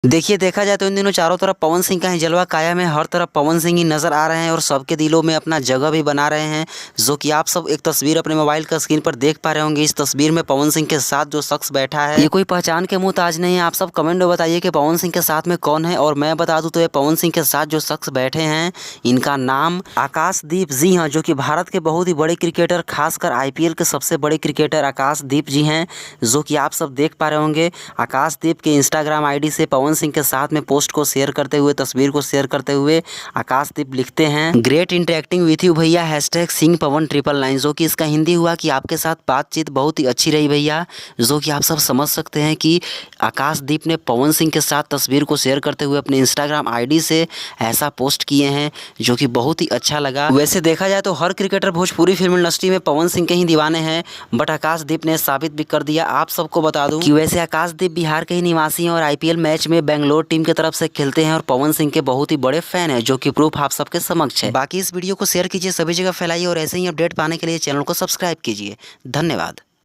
देखिए, देखा जाए तो इन दिनों चारों तरफ पवन सिंह का ही जलवा कायम है। हर तरफ पवन सिंह ही नज़र आ रहे हैं और सबके दिलों में अपना जगह भी बना रहे हैं। जो कि आप सब एक तस्वीर अपने मोबाइल का स्क्रीन पर देख पा रहे होंगे। इस तस्वीर में पवन सिंह के साथ जो शख्स बैठा है, ये कोई पहचान के मुहताज नहीं है। आप सब कमेंट में बताइए कि पवन सिंह के साथ में कौन है। और मैं बता दूं तो ये पवन सिंह के साथ जो शख्स बैठे हैं, इनका नाम आकाशदीप जी हाँ, जो कि भारत के बहुत ही बड़े क्रिकेटर, खासकर IPL के सबसे बड़े क्रिकेटर आकाशदीप जी हैं। जो कि आप सब देख पा रहे होंगे। आकाशदीप के इंस्टाग्राम ID से पवन सिंह के साथ में पोस्ट को शेयर करते हुए, तस्वीर को शेयर करते हुए आकाशदीप लिखते हैं, ग्रेट इंटरेक्टिंग विथ यू भैया, #SingPawan999। जो कि इसका हिंदी हुआ कि आपके साथ बातचीत बहुत ही अच्छी रही भैया। जो कि आप सब समझ सकते हैं कि आकाशदीप ने पवन सिंह के साथ तस्वीर को शेयर करते हुए अपने इंस्टाग्राम ID से ऐसा पोस्ट किए हैं, जो कि बहुत ही अच्छा लगा। वैसे देखा जाए तो हर क्रिकेटर भोजपुरी फिल्म इंडस्ट्री में पवन सिंह के ही दीवाने हैं, बट आकाशदीप ने साबित भी कर दिया। आप सबको बता दूं कि वैसे आकाशदीप बिहार के ही निवासी हैं और IPL मैच में बेंगलोर टीम की तरफ से खेलते हैं और पवन सिंह के बहुत ही बड़े फैन हैं, जो कि प्रूफ आप सबके समक्ष है। बाकी इस वीडियो को शेयर कीजिए, सभी जगह फैलाइए और ऐसे ही अपडेट पाने के लिए चैनल को सब्सक्राइब कीजिए। धन्यवाद।